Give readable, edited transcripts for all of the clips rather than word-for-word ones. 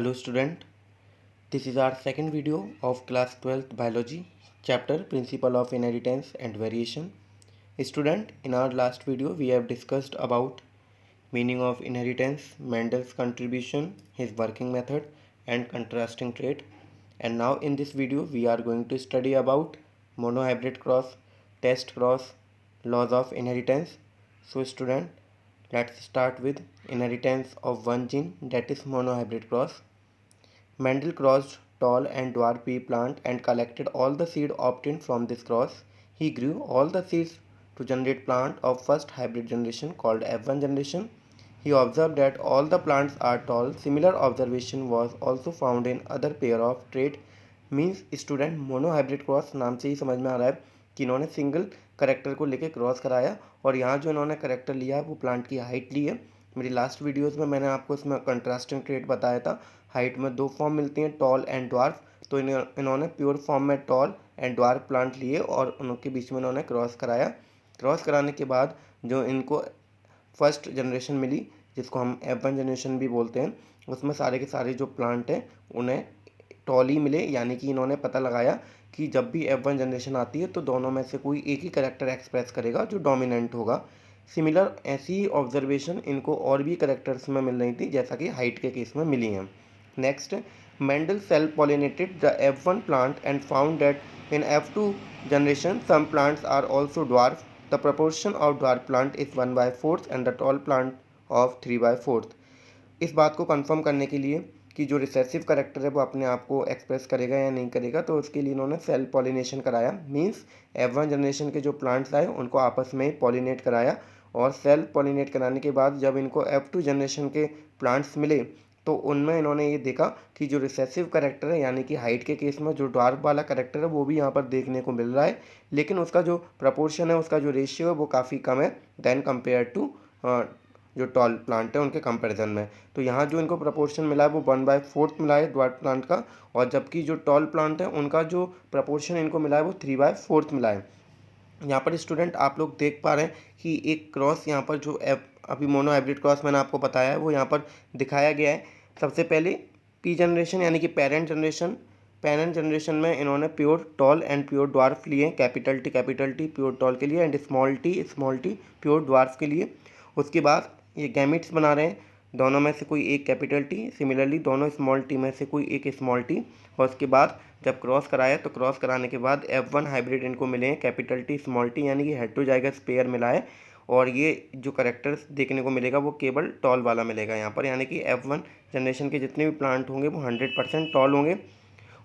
Hello student, this is our second video of class 12th biology chapter Principle of Inheritance and Variation. Student, in our last video we have discussed about meaning of inheritance, Mendel's contribution, his working method and contrasting trait. And now in this video we are going to study about monohybrid cross, test cross, laws of inheritance. So student, let's start with inheritance of one gene, that is monohybrid cross. Mendel crossed tall and dwarf pea plant and collected all the seed obtained from this cross. He grew all the seeds to generate plant of first hybrid generation called F1 generation. He observed that all the plants are tall. Similar observation was also found in other pair of trait. Means student monohybrid cross नाम से ही समझ में आ रहा है कि इन्होंने single character को लेकर क्रॉस कराया और यहाँ जो इन्होंने करेक्टर लिया है वो प्लांट की हाइट ली है। मेरी लास्ट वीडियोस में मैंने आपको इसमें कंट्रास्टिंग ट्रेट बताया था। हाइट में दो फॉर्म मिलती हैं, टॉल एंड ड्वार्फ। तो इन्होंने प्योर फॉर्म में टॉल एंड ड्वार्फ प्लांट लिए और उनके बीच में इन्होंने क्रॉस कराया। क्रॉस कराने के बाद जो इनको फर्स्ट जनरेशन मिली, जिसको हम F1 जनरेशन भी बोलते हैं, उसमें सारे के सारे जो प्लांट हैं उन्हें टॉल ही मिले। यानी कि इन्होंने पता लगाया कि जब भी F1 जनरेशन आती है तो दोनों में से कोई एक ही करेक्टर एक्सप्रेस करेगा जो डोमिनेंट होगा। सिमिलर ऐसी ही ऑब्जर्वेशन इनको और भी करेक्टर्स में मिल रही थी, जैसा कि हाइट के केस में मिली हैं। Next, Mendel cell pollinated the F1 plant and found that in F2 generation some plants are also dwarf. The proportion of dwarf plant is 1/4 and the tall plant of 3/4. इस बात को confirm करने के लिए कि जो रिसेसिव करेक्टर है वो अपने आप को एक्सप्रेस करेगा या नहीं करेगा, तो उसके लिए इन्होंने सेल पॉलिनेशन कराया। मींस F1 जनरेशन के जो प्लांट्स आए उनको आपस में पॉलिनेट कराया और सेल पॉलिनेट कराने के बाद जब इनको F2 जनरेशन के प्लांट्स मिले तो उनमें इन्होंने ये देखा कि जो रिसेसिव करेक्टर है, यानी कि हाइट के केस में जो ड्वार्फ वाला करेक्टर है वो भी यहाँ पर देखने को मिल रहा है, लेकिन उसका जो प्रपोर्शन है, उसका जो रेशियो है वो काफ़ी कम है देन कंपेयर टू जो टॉल प्लांट है उनके कंपैरिजन में। तो यहाँ जो इनको प्रपोर्शन मिला है वो 1/4 मिला है ड्वार्फ प्लांट का, और जबकि जो टॉल प्लांट है उनका जो प्रपोर्शन इनको मिला है वो 3/4 मिला है। यहाँ पर स्टूडेंट आप लोग देख पा रहे हैं कि एक क्रॉस यहाँ पर जो अभी मोनोहाइब्रिड क्रॉस मैंने आपको बताया है वो यहाँ पर दिखाया गया है। सबसे पहले पी जनरेशन यानी कि पेरेंट जनरेशन में इन्होंने pure tall and pure dwarf लिए, कैपिटल टी प्योर टॉल के लिए and small T pure dwarf के लिए। उसके बाद ये गैमिट्स बना रहे हैं, दोनों में से कोई एक कैपिटल टी, सिमिलरली दोनों स्मॉल टी में से कोई एक स्मॉल टी। और उसके बाद जब क्रॉस कराया तो क्रॉस कराने के बाद F1 हाइब्रिड इनको मिले हैं, कैपिटल टी स्मॉल टी, यानी कि हेटेरोजाइगस पेयर मिला है। और ये जो करेक्टर्स देखने को मिलेगा वो केवल टॉल वाला मिलेगा यहाँ पर, यानी कि F1 जनरेशन के जितने भी प्लांट होंगे वो 100% टॉल होंगे।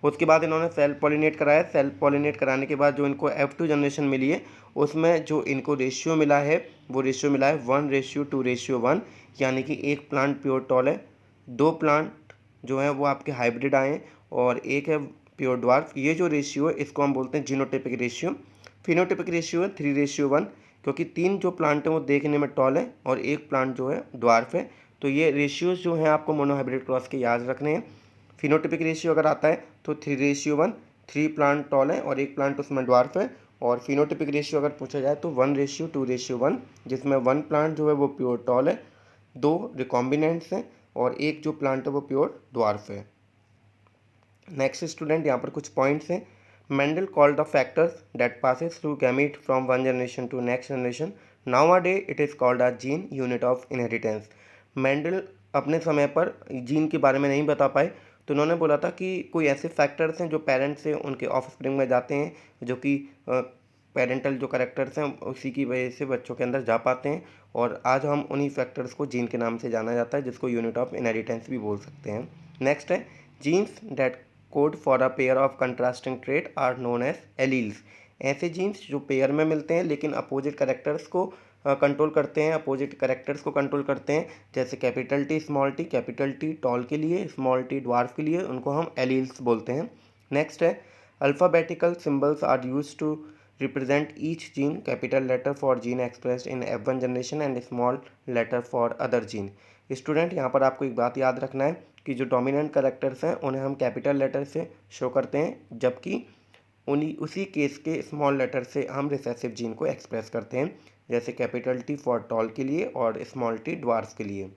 उसके बाद इन्होंने सेल पॉलिनेट कराया। सेल पॉलिनेट कराने के बाद जो इनको F2 जनरेशन मिली है उसमें जो इनको रेशियो मिला है वो रेशियो मिला है 1:2:1, यानी कि एक प्लांट प्योर टॉल है, दो प्लांट जो है वो आपके हाइब्रिड आए हैं और एक है प्योर ड्वार्फ। ये जो रेशियो है इसको हम बोलते हैं जीनोटिपिक रेशियो। फिनोटिपिक रेशियो है 3:1, क्योंकि तीन जो प्लांट हैं वो देखने में टॉल है और एक प्लांट जो है ड्वार्फ है। तो ये रेशियोज जो हैं आपको मोनोहाइब्रिड क्रॉस के याद रखने हैं। फिनोटिपिक रेशियो अगर आता है तो 3:1, 3 प्लांट टॉल है और एक प्लांट उसमें ड्वार्फ है। और फिनोटिपिक रेशियो अगर पूछा जाए तो 1:2:1, जिसमें 1 प्लांट जो है वो प्योर टॉल है, 2 रिकॉम्बिनेंट्स हैं और एक जो प्लांट है वो प्योर ड्वार्फ है। नेक्स्ट स्टूडेंट, यहाँ पर कुछ पॉइंट्स हैं। Mendel called the factors that passes through gamete from one generation to next generation. Nowadays it is called a gene unit of inheritance. Mendel अपने समय पर जीन के बारे में नहीं बता पाए, तो उन्होंने बोला था कि कोई ऐसे फैक्टर्स हैं जो पेरेंट्स से उनके ऑफस्प्रिंग में जाते हैं, जो कि पेरेंटल जो करेक्टर्स हैं उसी की वजह से बच्चों के अंदर जा पाते हैं। और आज हम उन्हीं फैक्टर्स को जीन के नाम से जाना जाता है, जिसको यूनिट ऑफ इनहेरिटेंस भी बोल सकते हैं। नेक्स्ट है genes that code for a pair of contrasting trait are known as alleles. ऐसे जीन्स जो पेयर में मिलते हैं लेकिन अपोजिट करेक्टर्स को कंट्रोल करते हैं, अपोजिट करेक्टर्स को कंट्रोल करते हैं, जैसे कैपिटल टी टॉल के लिए, स्मॉल टी ड्वार्फ के लिए, उनको हम एलील्स बोलते हैं। नेक्स्ट है alphabetical symbols are use to represent each gene, capital letter for gene expressed in F1 generation and small letter for other gene. Student, यहाँ पर आपको एक बात याद रखना है कि जो डोमिनेंट करेक्टर्स हैं उन्हें हम कैपिटल लेटर से शो करते हैं, जबकि उसी केस के स्मॉल लेटर से हम रिसेसिव जीन को एक्सप्रेस करते हैं, जैसे कैपिटल टी फॉर टॉल के लिए और स्मॉल टी ड्वार्फ के लिए।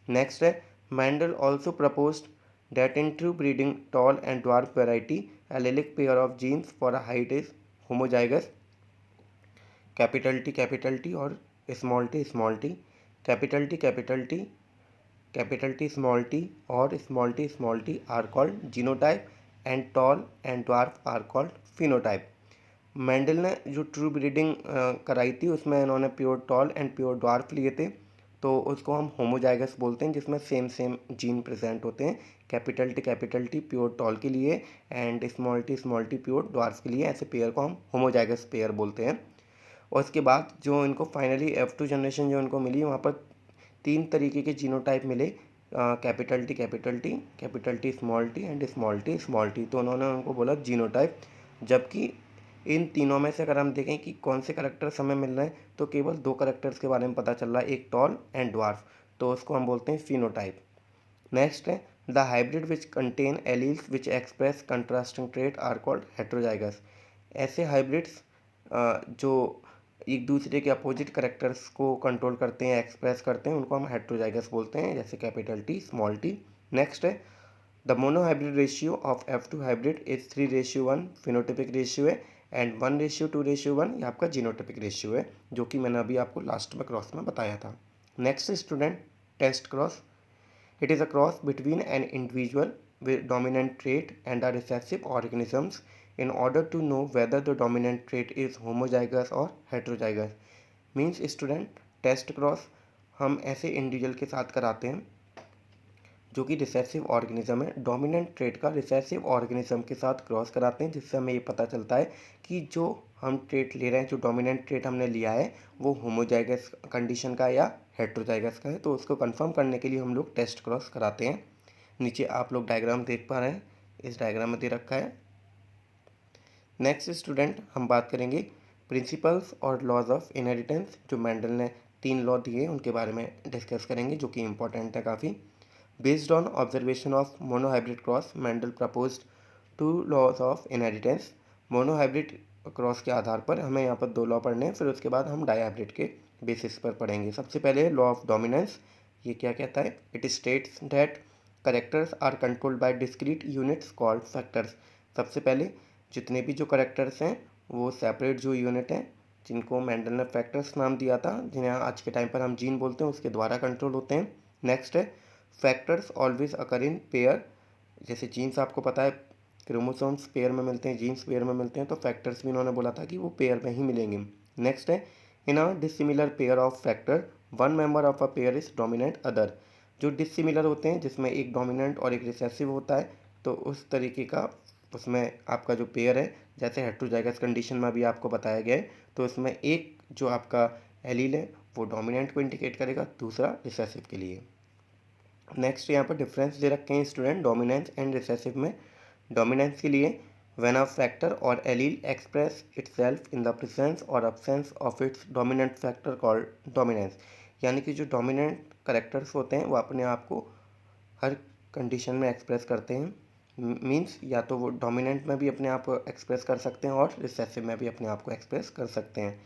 नेक्स्ट है Mendel also proposed that in true breeding tall and dwarf variety allelic pair of genes for a height is homozygous, capital T और small t, capital T small t और small t are called genotype and tall and dwarf are called phenotype। Mendel ने जो true breeding कराई थी उसमें इन्होंने pure tall and pure dwarf लिए थे, तो उसको हम होमोजाइगस बोलते हैं, जिसमें सेम जीन प्रेजेंट होते हैं। कैपिटल टी प्योर टॉल के लिए and small T pure dwarf के लिए। ऐसे पेयर को हम होमोजाइगस पेयर बोलते हैं। और इसके बाद जो इनको फाइनली F2 जनरेशन जो इनको मिली, वहाँ पर 3 तरीके के जीनोटाइप मिले, capital T small T and small T. तो उन्होंने उनको बोला जीनोटाइप। जबकि इन तीनों में से अगर हम देखें कि कौन से करेक्टर्स हमें मिल रहे हैं, तो केवल 2 करेक्टर्स के बारे में पता चल रहा है, एक टॉल एंड ड्वार्फ, तो उसको हम बोलते हैं फिनोटाइप। नेक्स्ट है the hybrid which contain alleles which express contrasting trait are called heterozygous. ऐसे हाइब्रिड्स जो एक दूसरे के अपोजिट करेक्टर्स को कंट्रोल करते हैं, एक्सप्रेस करते हैं, उनको हम हेट्रोजाइगस बोलते हैं, जैसे capital T small T. Next है the monohybrid ratio of F2 hybrid is 3:1 phenotypic ratio है एंड 1:2:1 ये आपका जीनोटिपिक रेशियो है, जो कि मैंने अभी आपको लास्ट में क्रॉस में बताया था। Next student, test cross. It is a cross between an individual with dominant trait and a recessive organisms in order to know whether the dominant trait is homozygous or heterozygous। Means student, test cross हम ऐसे individual के साथ कराते हैं जो कि recessive organism है, dominant trait का रिसेसिव ऑर्गेनिज्म के साथ क्रॉस कराते हैं, जिससे हमें ये पता चलता है कि जो हम ट्रेट ले रहे हैं, जो डोमिनेंट ट्रेट हमने लिया है, वो होमोजाइगस कंडीशन का या हेट्रोजाइगस का है। तो उसको कंफर्म करने के लिए हम लोग टेस्ट क्रॉस कराते हैं। नीचे आप लोग डायग्राम देख पा रहे हैं, इस डायग्राम में दे रखा है। नेक्स्ट स्टूडेंट, हम बात करेंगे प्रिंसिपल्स और लॉज ऑफ इनहेरिटेंस। जो मेंडल ने 3 लॉ दिए उनके बारे में डिस्कस करेंगे, जो कि इंपॉर्टेंट है काफ़ी। Based on observation of monohybrid cross, Mendel proposed 2 laws of inheritance. Monohybrid cross के आधार पर हमें यहाँ पर 2 लॉ पढ़ने हैं, फिर उसके बाद हम डाईहाइब्रिड के बेसिस पर पढ़ेंगे। सबसे पहले लॉ ऑफ डोमिनेंस। ये क्या कहता है? It states that characters are controlled by discrete units called factors. सबसे पहले जितने भी जो करेक्टर्स हैं वो सेपरेट जो यूनिट हैं, जिनको मेंडल ने फैक्टर्स नाम दिया था, जिन्हें आज के टाइम पर हम जीन बोलते हैं, उसके द्वारा कंट्रोल होते हैं। नेक्स्ट है factors always occur in pair. जैसे जीन्स आपको पता है क्रोमोसोम्स पेयर में मिलते हैं, जीन्स पेयर में मिलते हैं, तो फैक्टर्स भी उन्होंने बोला था कि वो पेयर में ही मिलेंगे। नेक्स्ट है in a dissimilar pair of factor one member of a pair is dominant other. जो डिसिमिलर होते हैं, जिसमें एक डोमिनेंट और एक रिसेसिव होता है, तो उस तरीके का उसमें आपका जो पेयर है, जैसे हेट्रोजाइगस कंडीशन में अभी आपको बताया गया है, तो इसमें एक जो आपका एलील है वो डोमिनेंट को इंडिकेट करेगा, दूसरा रिसेसिव के लिए। नेक्स्ट यहाँ पर डिफरेंस दे रखे हैं स्टूडेंट डोमिनेंस एंड रिसेसिव में। डोमिनेंस के लिए when a factor or allele express itself in the presence or absence of its dominant factor called dominance. यानी कि जो डोमिनेंट करेक्टर्स होते हैं वो अपने आप को हर कंडीशन में एक्सप्रेस करते हैं। मींस या तो वो डोमिनेंट में भी अपने आप को एक्सप्रेस कर सकते हैं और रिसेसिव में भी अपने आप को एक्सप्रेस कर सकते हैं।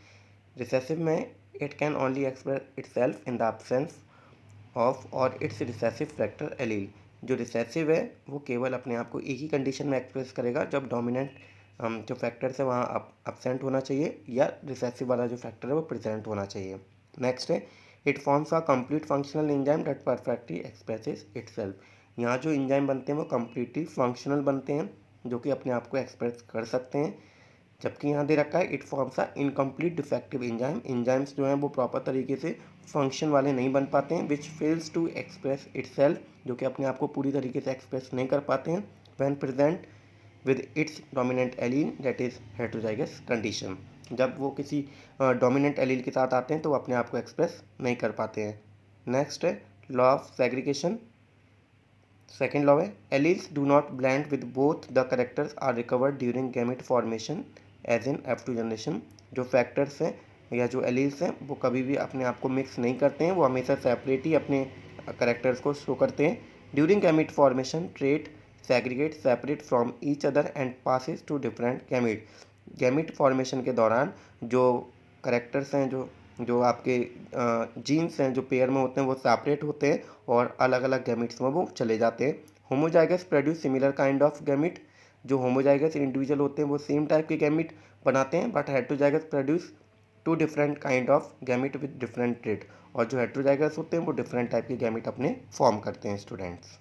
रिसेसिव में it can only express itself in the absence of और इट्स रिसेसिव फैक्टर एलील। जो रिसेसिव है वो केवल अपने आप को एक ही कंडीशन में एक्सप्रेस करेगा, जब डोमिनेंट जो फैक्टर्स है वहाँ एब्सेंट होना चाहिए या रिसेसिव वाला जो फैक्टर है वो प्रेजेंट होना चाहिए। नेक्स्ट है it forms a complete functional enzyme that perfectly expresses itself. यहाँ जो एंजाइम बनते हैं वो कम्प्लीटली फंक्शनल बनते हैं, जो कि अपने आप को एक्सप्रेस कर सकते हैं। जबकि यहाँ दे रखा है it forms a incomplete defective enzyme. Enzymes जो हैं वो प्रॉपर तरीके से फंक्शन वाले नहीं बन पाते हैं, विच फेल्स टू एक्सप्रेस इटसेल्फ, जो कि अपने आप को पूरी तरीके से एक्सप्रेस नहीं कर पाते हैं when present with its dominant allele that is heterozygous condition. जब वो किसी डोमिनेंट एलील के साथ आते हैं तो वो अपने आप को एक्सप्रेस नहीं कर पाते हैं। नेक्स्ट है law of segregation. Second law है alleles do not blend with both the characters are recovered during gamete formation as in F2 generation. जो फैक्टर्स हैं या जो एलील्स हैं वो कभी भी अपने आप को मिक्स नहीं करते हैं, वो हमेशा सेपरेट ही अपने करेक्टर्स को शो करते हैं। During gamete formation trait segregate separate from each other and passes to different gamete. Gamete formation के दौरान जो करेक्टर्स हैं, जो जो आपके जीन्स हैं जो पेयर में होते हैं, वो सेपरेट होते हैं और अलग अलग गैमेट्स में वो चले जाते हैं। Homozygous produce similar kind of gamete. जो होमोजाइगस इंडिविजुअल होते हैं वो सेम टाइप के गैमिट बनाते हैं, but heterozygous produce two different kind of gamete with different trait. और जो हेट्रोजाइगस होते हैं वो डिफरेंट टाइप के गैमिट अपने फॉर्म करते हैं स्टूडेंट्स।